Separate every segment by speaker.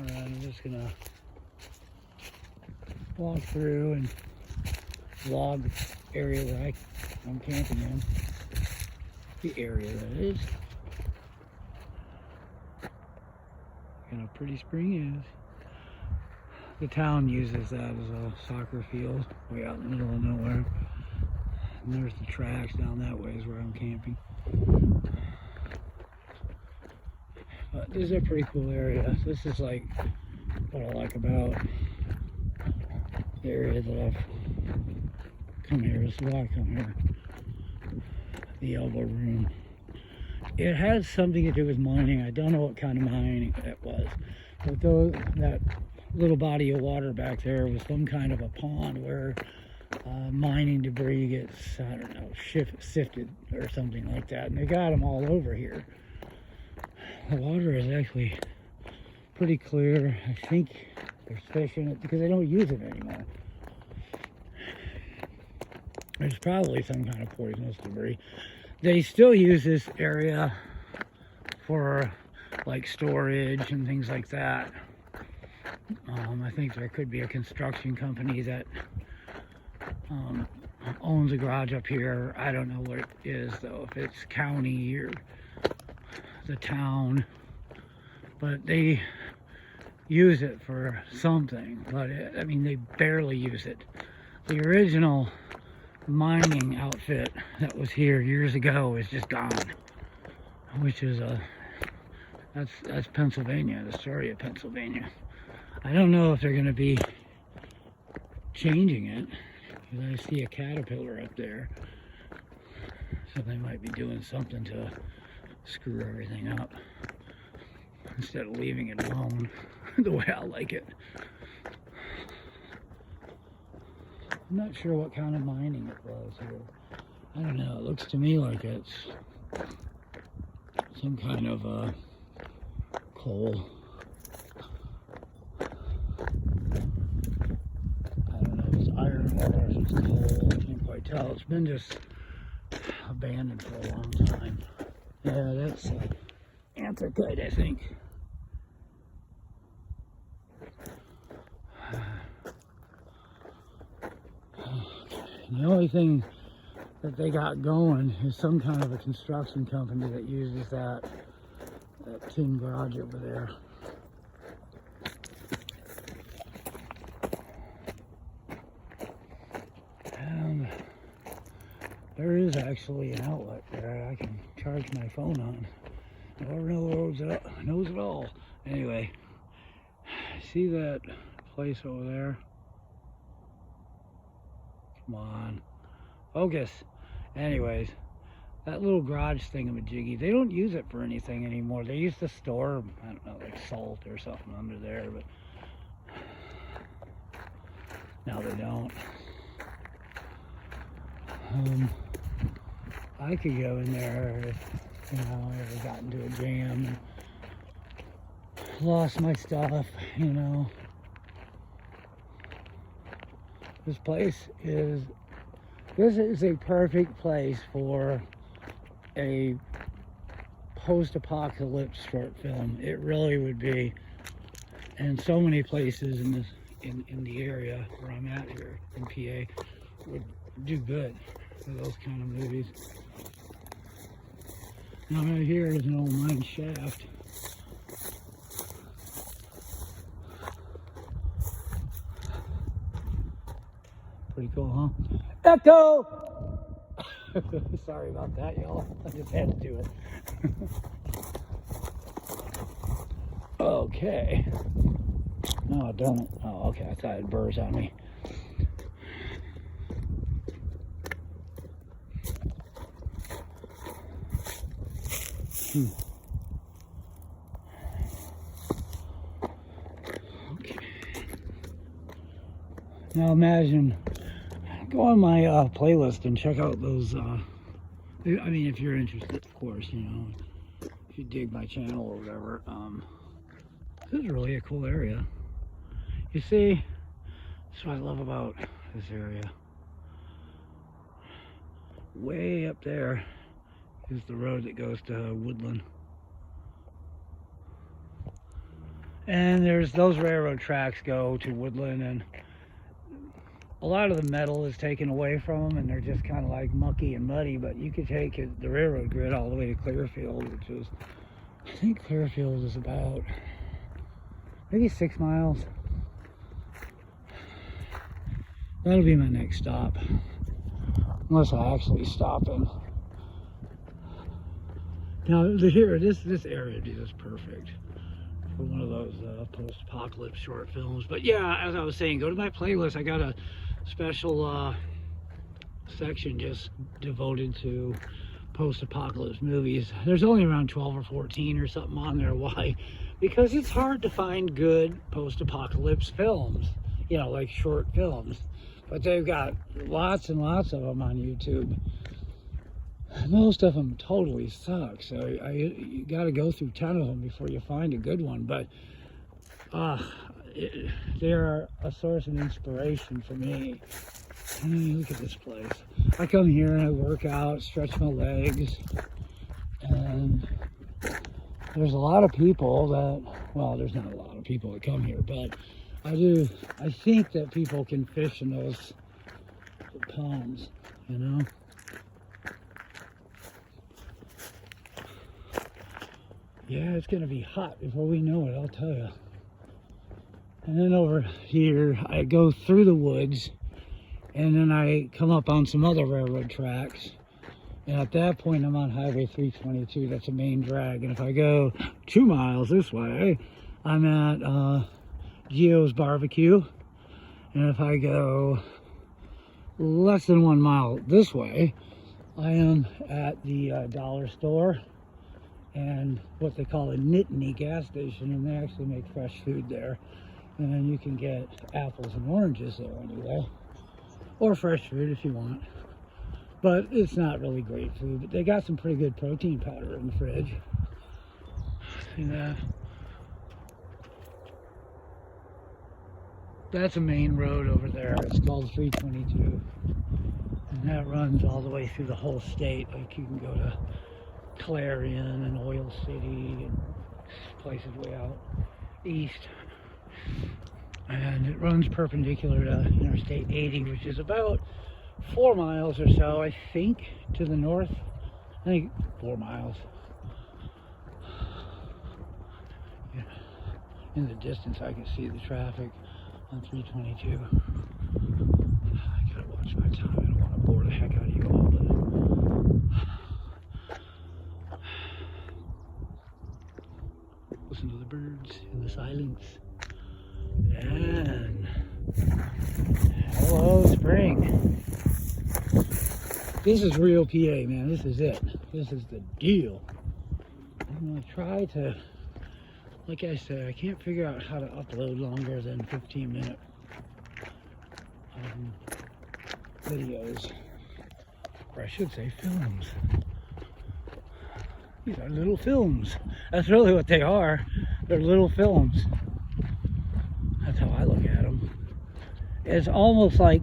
Speaker 1: Alright, I'm just gonna walk through and vlog the area that I'm camping in. The area that is. Got a pretty spring is. The town uses that as a soccer field way out in the middle of nowhere. And there's the tracks down that way is where I'm camping. But this is a pretty cool area. This is like what I like about the area that I've come here. This is why I come here. The Elbow Room. It has something to do with mining. I don't know what kind of mining it was. But that little body of water back there was some kind of a pond where mining debris gets, I don't know, sifted or something like that. And they got them all over here. The water is actually pretty clear. I think there's fish in it because they don't use it anymore. There's probably some kind of poisonous debris. They still use this area for like storage and things like that. I think there could be a construction company that owns a garage up here. I don't know what it is though, if it's county or the town, but they use it for something. But I mean, they barely use it. The original mining outfit that was here years ago is just gone, which is that's Pennsylvania, the story of Pennsylvania. I don't know if they're going to be changing it, because I see a caterpillar up there, so they might be doing something to screw everything up instead of leaving it alone the way I like it. I'm not sure what kind of mining it was here. I don't know, it looks to me like it's some kind of coal. I don't know if it's iron ore or if it's coal, I can't quite tell. It's been just abandoned for a long time. Yeah, that's anthracite, I think. The only thing that they got going is some kind of a construction company that uses that tin garage over there. And there is actually an outlet there I can charge my phone on. Whoever knows it all. Anyway, see that place over there? Come on, focus. Anyways, that little garage thingamajiggy, they don't use it for anything anymore. They used to store, I don't know, like salt or something under there, but now they don't. I could go in there if, you know, I ever got into a jam and lost my stuff, you know. This is a perfect place for a post-apocalypse short film. It really would be. And so many places in the area where I'm at here in PA would do good for those kind of movies. Now right here is an old mine shaft. Pretty cool, huh? Echo! Sorry about that, y'all. I just had to do it. Okay. No, I don't. Oh, okay. I thought it had burrs on me. Okay. Now imagine, go on my playlist and check out those, I mean, if you're interested, of course, you know, if you dig my channel or whatever. This is really a cool area. You see, that's what I love about this area. Way up there is the road that goes to Woodland. And there's those railroad tracks go to Woodland, and a lot of the metal is taken away from them, and they're just kind of like mucky and muddy. But you could take the railroad grid all the way to Clearfield, which is, I think Clearfield is about maybe 6 miles. That'll be my next stop, unless I actually stop in. Now here, this area is perfect for one of those post-apocalypse short films. But yeah, as I was saying, go to my playlist. I got a special section just devoted to post-apocalypse movies. There's only around 12 or 14 or something on there. Why? Because it's hard to find good post-apocalypse films, you know, like short films. But they've got lots and lots of them on YouTube. Most of them totally suck, so you got to go through 10 of them before you find a good one. But they're a source of inspiration for me. I mean, look at this place. I come here and I work out, stretch my legs, and there's a lot of people that, well, there's not a lot of people that come here, but I think that people can fish in those ponds, you know? Yeah, it's gonna be hot before we know it, I'll tell you. And then over here, I go through the woods, and then I come up on some other railroad tracks. And at that point, I'm on Highway 322. That's a main drag. And if I go 2 miles this way, I'm at Gio's Barbecue. And if I go less than 1 mile this way, I am at the dollar store and what they call a Nittany gas station. And they actually make fresh food there. And then you can get apples and oranges there anyway. Or fresh food if you want. But it's not really great food. But they got some pretty good protein powder in the fridge. See that? That's a main road over there. It's called 322. And that runs all the way through the whole state. Like you can go to Clarion and Oil City and places way out east. And it runs perpendicular to Interstate 80, which is about 4 miles or so, I think, to the north. I think 4 miles. Yeah. In the distance, I can see the traffic on 322. I gotta watch my time. I don't want to bore the heck out of you all, but listen to the birds and the silence. And hello, spring. This is real PA, man. This is it. This is the deal. I'm gonna try to, like I said, I can't figure out how to upload longer than 15-minute videos, or I should say films. These are little films. That's really what they are. They're little films. That's how I look at them. It's almost like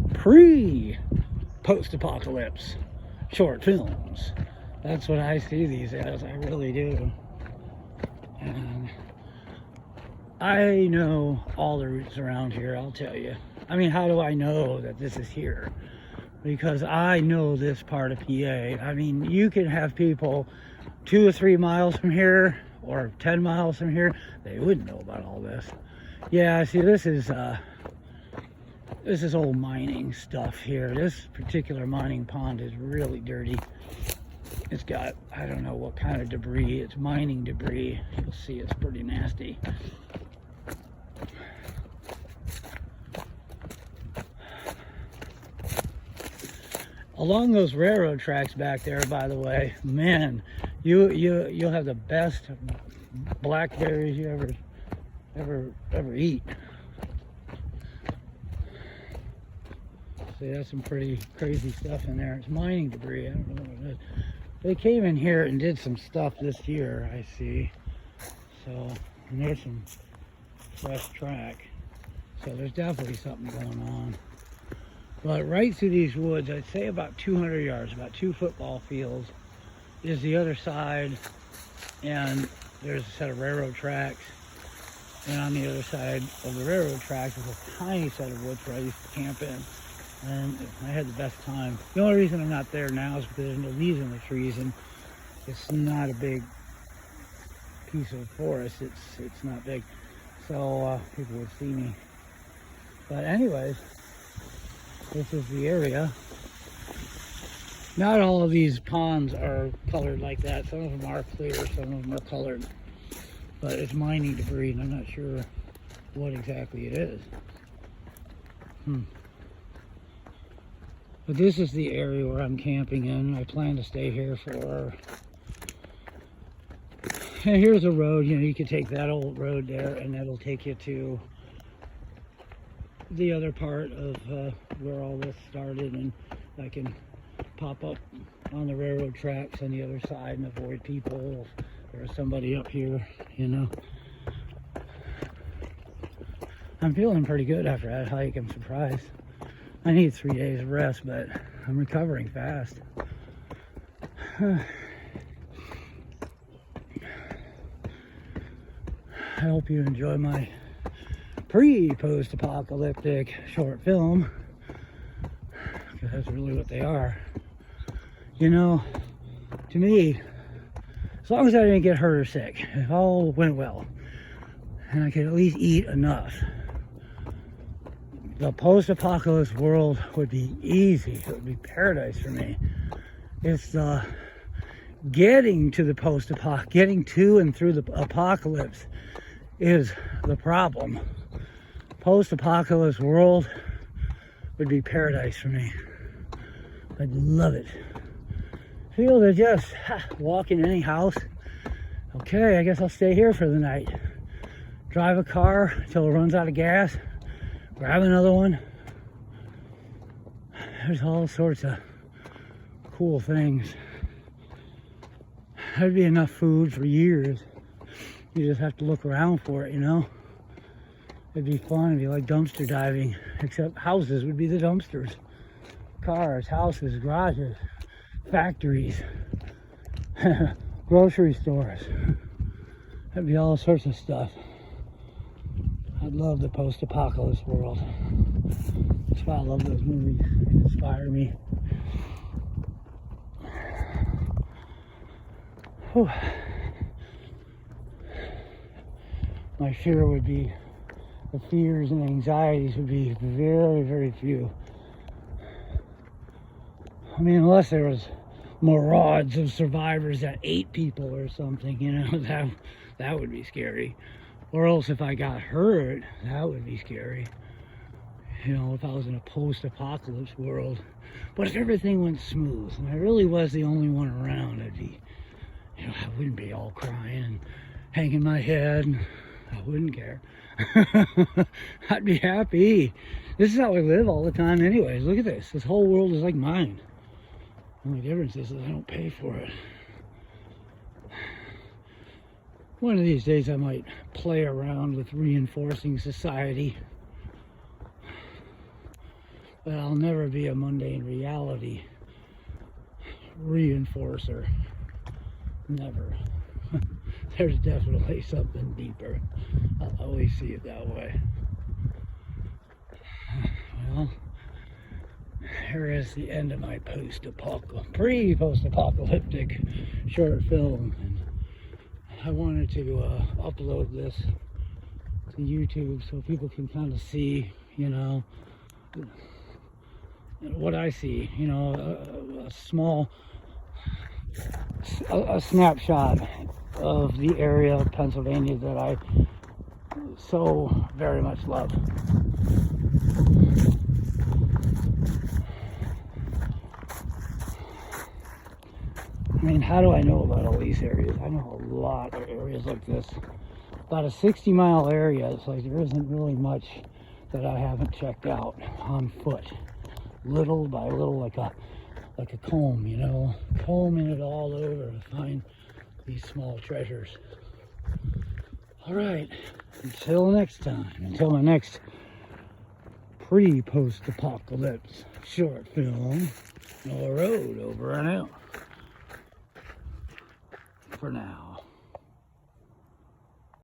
Speaker 1: post-apocalypse short films. That's what I see these as. I really do. And I know all the routes around here, I'll tell you. I mean, how do I know that this is here? Because I know this part of PA. I mean, you can have people 2 or 3 miles from here or 10 miles from here. They wouldn't know about all this. Yeah, see, this is old mining stuff here. This particular mining pond is really dirty. It's got, I don't know what kind of debris. It's mining debris. You'll see it's pretty nasty. Along those railroad tracks back there, by the way, man, you'll have the best blackberries you ever eat. See, that's some pretty crazy stuff in there. It's mining debris. I don't know what it is. They came in here and did some stuff this year, I see. So, and there's some fresh track. So there's definitely something going on. But right through these woods, I'd say about 200 yards, about 2 football fields, is the other side. And there's a set of railroad tracks. And on the other side of the railroad tracks was a tiny set of woods where I used to camp in. And I had the best time. The only reason I'm not there now is because there's no leaves in the trees, and it's not a big piece of forest. It's not big, so people would see me. But anyways, this is the area. Not all of these ponds are colored like that. Some of them are clear, some of them are colored. But it's mining debris, and I'm not sure what exactly it is. But this is the area where I'm camping in. I plan to stay here for... And here's a road, you know, you could take that old road there, and that'll take you to the other part of where all this started, and I can pop up on the railroad tracks on the other side and avoid people. There's somebody up here, you know. I'm feeling pretty good after that hike. I'm surprised. I need 3 days of rest, but I'm recovering fast. I hope you enjoy my pre-post-apocalyptic short film, because that's really what they are. You know, to me, as long as I didn't get hurt or sick, if all went well, and I could at least eat enough, the post-apocalypse world would be easy. It would be paradise for me. It's getting to the post-apocalypse, getting to and through the apocalypse is the problem. Post-apocalypse world would be paradise for me. I'd love it. Feel to just walk in any house. Okay, I guess I'll stay here for the night. Drive a car until it runs out of gas. Grab another one. There's all sorts of cool things. There'd be enough food for years. You just have to look around for it, you know. It'd be fun. It'd be like dumpster diving, except houses would be the dumpsters. Cars, houses, garages, factories, grocery stores. That'd be all sorts of stuff. I'd love the post-apocalypse world. That's why I love those movies. They inspire me. Whew. My fear would be, the fears and anxieties would be very, very few. I mean, unless there was marauders of survivors that ate people or something, you know, that would be scary. Or else if I got hurt, that would be scary. You know, if I was in a post-apocalypse world. But if everything went smooth, and I really was the only one around, I'd be, you know, I wouldn't be all crying and hanging my head. I wouldn't care. I'd be happy. This is how I live all the time anyways. Look at this. This whole world is like mine. The only difference is that I don't pay for it. One of these days I might play around with reinforcing society. But I'll never be a mundane reality reinforcer. Never. There's definitely something deeper. I'll always see it that way. Well, here is the end of my pre-post-apocalyptic short film. And I wanted to upload this to YouTube so people can kind of see, you know, what I see, you know, a small, a snapshot of the area of Pennsylvania that I so very much love. I mean, how do I know about all these areas? I know a lot of areas like this. About a 60-mile area. It's like there isn't really much that I haven't checked out on foot. Little by little, like a comb, you know, combing it all over to find these small treasures. All right, until next time, until my next pre-post-apocalypse short film, Noah Road, over and out. For now.